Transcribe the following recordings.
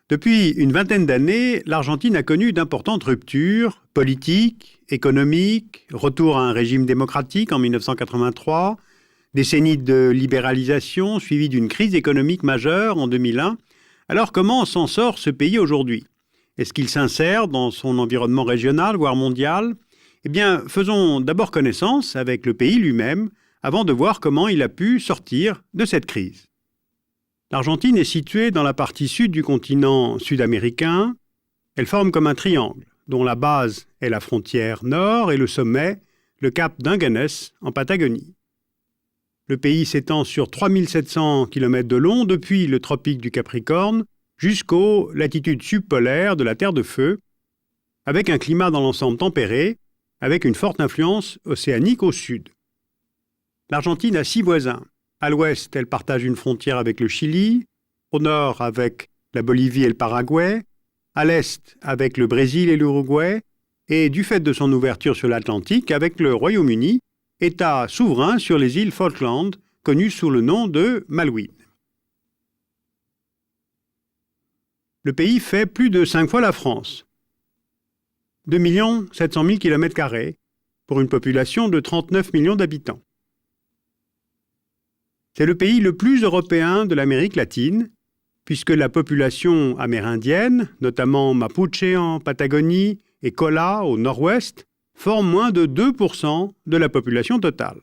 Depuis une vingtaine d'années, l'Argentine a connu d'importantes ruptures politiques, économiques, retour à un régime démocratique en 1983, décennie de libéralisation suivie d'une crise économique majeure en 2001. Alors comment s'en sort ce pays aujourd'hui ? Est-ce qu'il s'insère dans son environnement régional, voire mondial ? Eh bien, faisons d'abord connaissance avec le pays lui-même avant de voir comment il a pu sortir de cette crise. L'Argentine est située dans la partie sud du continent sud-américain. Elle forme comme un triangle, dont la base est la frontière nord et le sommet, le cap d'Inganes, en Patagonie. Le pays s'étend sur 3700 km de long depuis le tropique du Capricorne jusqu'aux latitudes subpolaires de la Terre de Feu, avec un climat dans l'ensemble tempéré, avec une forte influence océanique au sud. L'Argentine a 6 voisins. À l'ouest, elle partage une frontière avec le Chili, au nord avec la Bolivie et le Paraguay, à l'est avec le Brésil et l'Uruguay, et du fait de son ouverture sur l'Atlantique avec le Royaume-Uni, État souverain sur les îles Falkland, connues sous le nom de Malouines. Le pays fait plus de 5 fois la France. 2 700 000 km² pour une population de 39 millions d'habitants. C'est le pays le plus européen de l'Amérique latine, puisque la population amérindienne, notamment Mapuche en Patagonie et Kola au nord-ouest, forme moins de 2% de la population totale.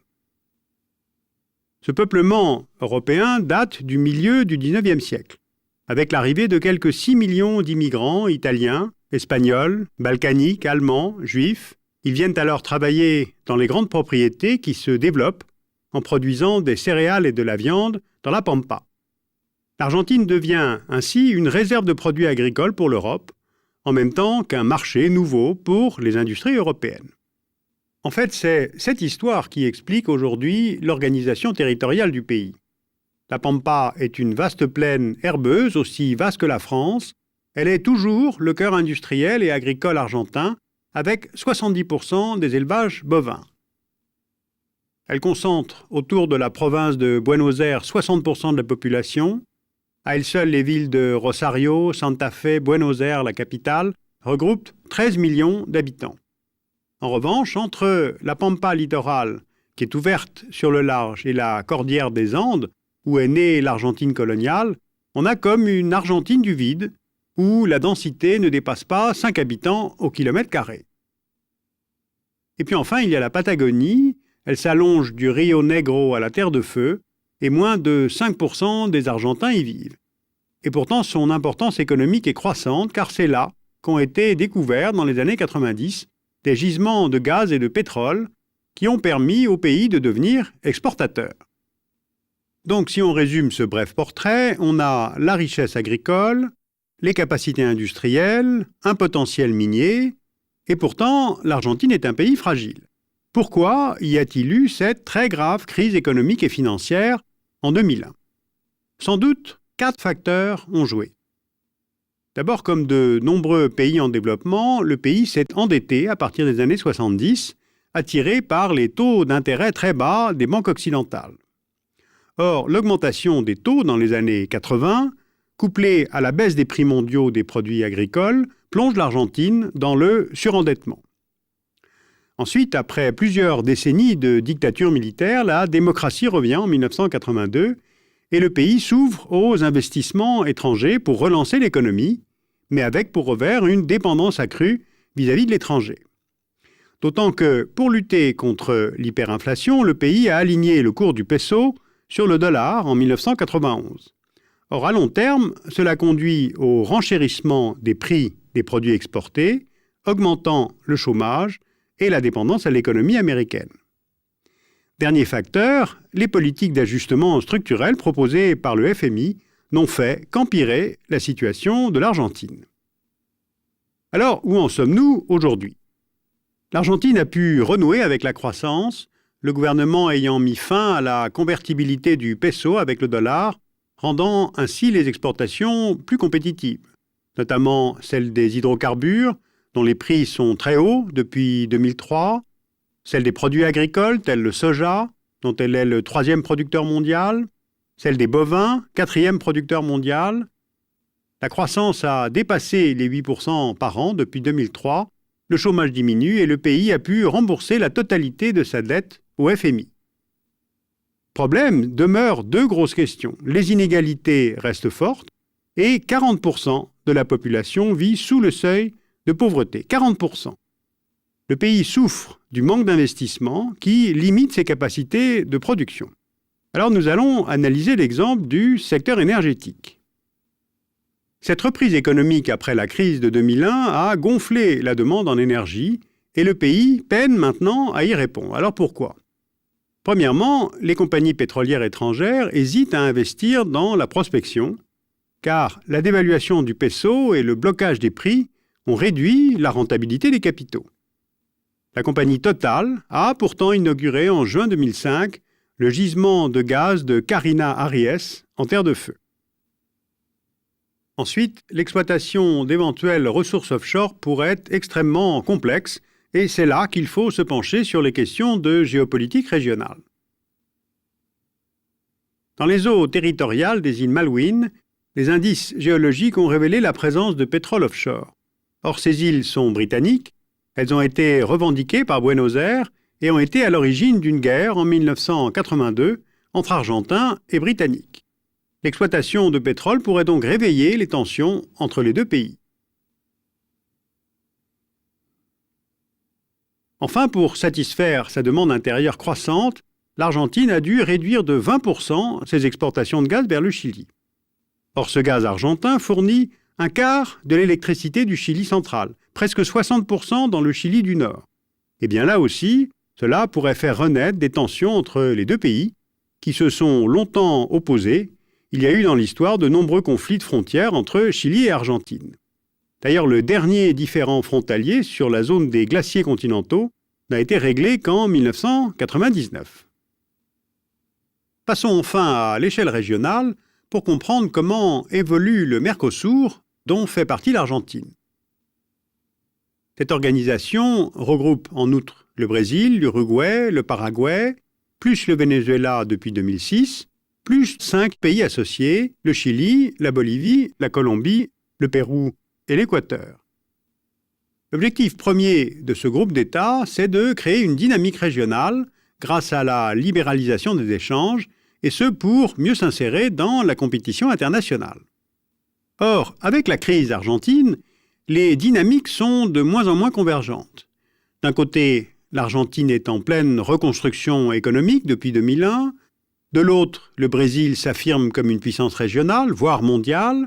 Ce peuplement européen date du milieu du XIXe siècle, avec l'arrivée de quelques 6 millions d'immigrants italiens, espagnols, balkaniques, allemands, juifs. Ils viennent alors travailler dans les grandes propriétés qui se développent en produisant des céréales et de la viande dans la Pampa. L'Argentine devient ainsi une réserve de produits agricoles pour l'Europe, en même temps qu'un marché nouveau pour les industries européennes. En fait, c'est cette histoire qui explique aujourd'hui l'organisation territoriale du pays. La Pampa est une vaste plaine herbeuse, aussi vaste que la France. Elle est toujours le cœur industriel et agricole argentin, avec 70% des élevages bovins. Elle concentre autour de la province de Buenos Aires 60% de la population. À elles seules, les villes de Rosario, Santa Fe, Buenos Aires, la capitale, regroupent 13 millions d'habitants. En revanche, entre la Pampa littorale, qui est ouverte sur le large, et la cordillère des Andes, où est née l'Argentine coloniale, on a comme une Argentine du vide, où la densité ne dépasse pas 5 habitants au kilomètre carré. Et puis enfin, il y a la Patagonie. Elle s'allonge du Rio Negro à la Terre de Feu, et moins de 5% des Argentins y vivent. Et pourtant, son importance économique est croissante, car c'est là qu'ont été découverts dans les années 90 des gisements de gaz et de pétrole qui ont permis au pays de devenir exportateur. Donc, si on résume ce bref portrait, on a la richesse agricole, les capacités industrielles, un potentiel minier, et pourtant, l'Argentine est un pays fragile. Pourquoi y a-t-il eu cette très grave crise économique et financière en 2001 ? Sans doute, 4 facteurs ont joué. D'abord, comme de nombreux pays en développement, le pays s'est endetté à partir des années 70, attiré par les taux d'intérêt très bas des banques occidentales. Or, l'augmentation des taux dans les années 80, couplée à la baisse des prix mondiaux des produits agricoles, plonge l'Argentine dans le surendettement. Ensuite, après plusieurs décennies de dictature militaire, la démocratie revient en 1982 et le pays s'ouvre aux investissements étrangers pour relancer l'économie, mais avec pour revers une dépendance accrue vis-à-vis de l'étranger. D'autant que, pour lutter contre l'hyperinflation, le pays a aligné le cours du peso sur le dollar en 1991. Or, à long terme, cela conduit au renchérissement des prix des produits exportés, augmentant le chômage et la dépendance à l'économie américaine. Dernier facteur, les politiques d'ajustement structurel proposées par le FMI n'ont fait qu'empirer la situation de l'Argentine. Alors, où en sommes-nous aujourd'hui ? L'Argentine a pu renouer avec la croissance, le gouvernement ayant mis fin à la convertibilité du peso avec le dollar, rendant ainsi les exportations plus compétitives, notamment celles des hydrocarbures, dont les prix sont très hauts depuis 2003, celle des produits agricoles tels le soja, dont elle est le 3e producteur mondial, celle des bovins, 4e producteur mondial, La croissance a dépassé les 8% par an depuis 2003, le chômage diminue et le pays a pu rembourser la totalité de sa dette au FMI. Problème, demeurent deux grosses questions. Les inégalités restent fortes et 40% de la population vit sous le seuil de pauvreté. 40%. Le pays souffre du manque d'investissement qui limite ses capacités de production. Alors nous allons analyser l'exemple du secteur énergétique. Cette reprise économique après la crise de 2001 a gonflé la demande en énergie et le pays peine maintenant à y répondre. Alors pourquoi ? Premièrement, les compagnies pétrolières étrangères hésitent à investir dans la prospection, car la dévaluation du peso et le blocage des prix ont réduit la rentabilité des capitaux. La compagnie Total a pourtant inauguré en juin 2005 le gisement de gaz de Carina Ariès en terre de feu. Ensuite, l'exploitation d'éventuelles ressources offshore pourrait être extrêmement complexe et c'est là qu'il faut se pencher sur les questions de géopolitique régionale. Dans les eaux territoriales des îles Malouines, les indices géologiques ont révélé la présence de pétrole offshore. Or, ces îles sont britanniques, elles ont été revendiquées par Buenos Aires et ont été à l'origine d'une guerre en 1982 entre Argentins et Britanniques. L'exploitation de pétrole pourrait donc réveiller les tensions entre les deux pays. Enfin, pour satisfaire sa demande intérieure croissante, l'Argentine a dû réduire de 20% ses exportations de gaz vers le Chili. Or, ce gaz argentin fournit un quart de l'électricité du Chili central, presque 60% dans le Chili du Nord. Et bien là aussi, cela pourrait faire renaître des tensions entre les deux pays qui se sont longtemps opposés. Il y a eu dans l'histoire de nombreux conflits de frontières entre Chili et Argentine. D'ailleurs, le dernier différend frontalier sur la zone des glaciers continentaux n'a été réglé qu'en 1999. Passons enfin à l'échelle régionale pour comprendre comment évolue le Mercosur, dont fait partie l'Argentine. Cette organisation regroupe en outre le Brésil, l'Uruguay, le Paraguay, plus le Venezuela depuis 2006, plus 5 pays associés, le Chili, la Bolivie, la Colombie, le Pérou et l'Équateur. L'objectif premier de ce groupe d'États, c'est de créer une dynamique régionale grâce à la libéralisation des échanges, et ce pour mieux s'insérer dans la compétition internationale. Or, avec la crise argentine, les dynamiques sont de moins en moins convergentes. D'un côté, l'Argentine est en pleine reconstruction économique depuis 2001. De l'autre, le Brésil s'affirme comme une puissance régionale, voire mondiale.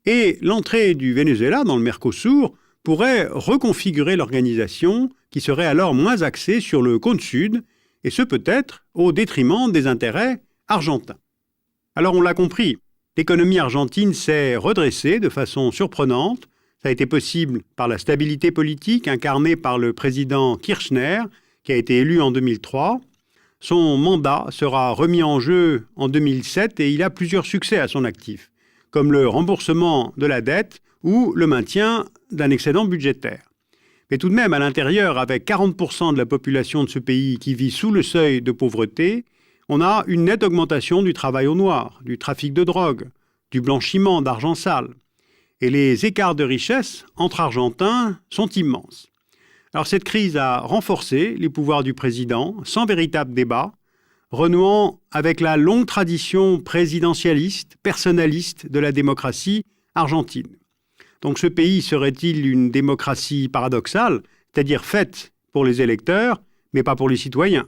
Et l'entrée du Venezuela dans le Mercosur pourrait reconfigurer l'organisation qui serait alors moins axée sur le cône sud, et ce peut-être au détriment des intérêts argentins. Alors on l'a compris, l'économie argentine s'est redressée de façon surprenante. Ça a été possible par la stabilité politique incarnée par le président Kirchner, qui a été élu en 2003. Son mandat sera remis en jeu en 2007 et il a plusieurs succès à son actif, comme le remboursement de la dette ou le maintien d'un excédent budgétaire. Mais tout de même, à l'intérieur, avec 40% de la population de ce pays qui vit sous le seuil de pauvreté, on a une nette augmentation du travail au noir, du trafic de drogue, du blanchiment d'argent sale. Et les écarts de richesse entre Argentins sont immenses. Alors cette crise a renforcé les pouvoirs du président sans véritable débat, renouant avec la longue tradition présidentialiste, personnaliste de la démocratie argentine. Donc ce pays serait-il une démocratie paradoxale, c'est-à-dire faite pour les électeurs, mais pas pour les citoyens ?